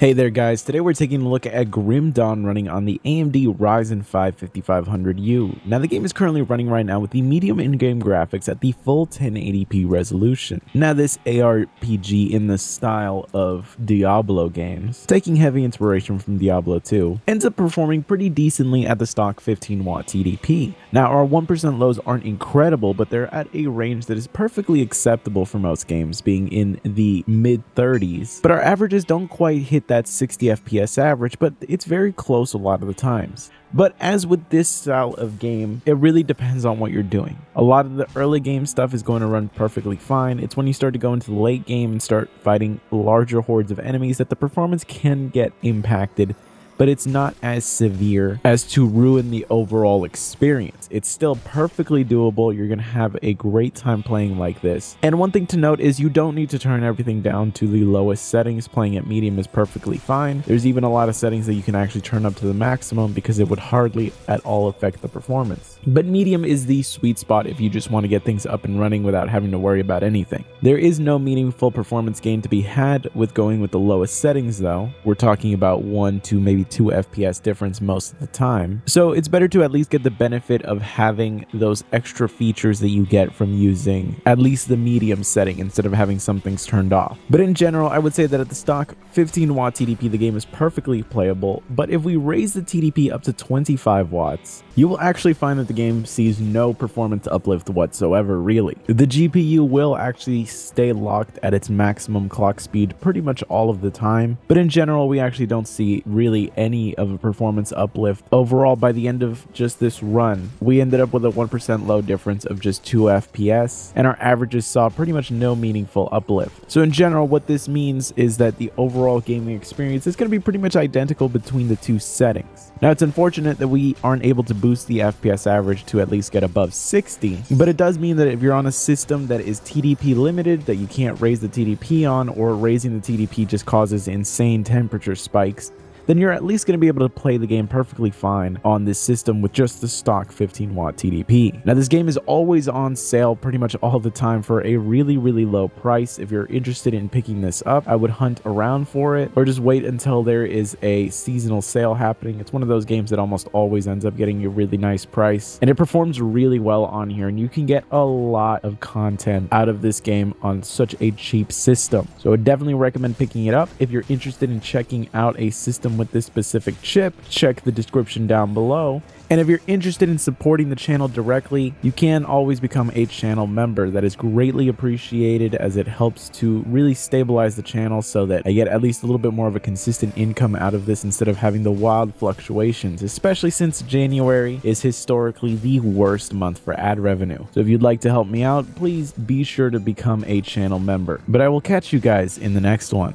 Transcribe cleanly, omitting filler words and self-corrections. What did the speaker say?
Hey there guys, today we're taking a look at Grim Dawn running on the AMD Ryzen 5 5500U. Now the game is currently running right now with the medium in-game graphics at the full 1080p resolution. Now this ARPG in the style of Diablo games, taking heavy inspiration from Diablo 2, ends up performing pretty decently at the stock 15W TDP. Now our 1% lows aren't incredible, but they're at a range that is perfectly acceptable for most games, being in the mid 30s, but our averages don't quite hit that 60 FPS average, but it's very close a lot of the times. But as with this style of game, it really depends on what you're doing. A lot of the early game stuff is going to run perfectly fine. It's when you start to go into the late game and start fighting larger hordes of enemies that the performance can get impacted, but it's not as severe as to ruin the overall experience. It's still perfectly doable. You're gonna have a great time playing like this. And one thing to note is you don't need to turn everything down to the lowest settings. Playing at medium is perfectly fine. There's even a lot of settings that you can actually turn up to the maximum because it would hardly at all affect the performance. But medium is the sweet spot if you just want to get things up and running without having to worry about anything. There is no meaningful performance gain to be had with going with the lowest settings though. We're talking about 1 to maybe 2 FPS difference most of the time. So it's better to at least get the benefit of having those extra features that you get from using at least the medium setting instead of having some things turned off. But in general, I would say that at the stock 15W TDP, the game is perfectly playable. But if we raise the TDP up to 25 watts, you will actually find that the game sees no performance uplift whatsoever, really. The GPU will actually stay locked at its maximum clock speed pretty much all of the time. But in general, we actually don't see really any of a performance uplift. Overall, by the end of just this run, we ended up with a 1% low difference of just 2 FPS, and our averages saw pretty much no meaningful uplift. So in general, what this means is that the overall gaming experience is going to be pretty much identical between the two settings. Now, it's unfortunate that we aren't able to boost the FPS average to at least get above 60, but it does mean that if you're on a system that is TDP limited, that you can't raise the TDP on, or raising the TDP just causes insane temperature spikes, then you're at least going to be able to play the game perfectly fine on this system with just the stock 15W TDP. Now, this game is always on sale pretty much all the time for a really low price. If you're interested in picking this up, I would hunt around for it or just wait until there is a seasonal sale happening. It's one of those games that almost always ends up getting you a really nice price, and it performs really well on here, and you can get a lot of content out of this game on such a cheap system. So I would definitely recommend picking it up. If you're interested in checking out a system with this specific chip, check the description down below. And if you're interested in supporting the channel directly, you can always become a channel member. That is greatly appreciated, as it helps to really stabilize the channel so that I get at least a little bit more of a consistent income out of this instead of having the wild fluctuations, especially since January is historically the worst month for ad revenue. So if you'd like to help me out, please be sure to become a channel member. But I will catch you guys in the next one.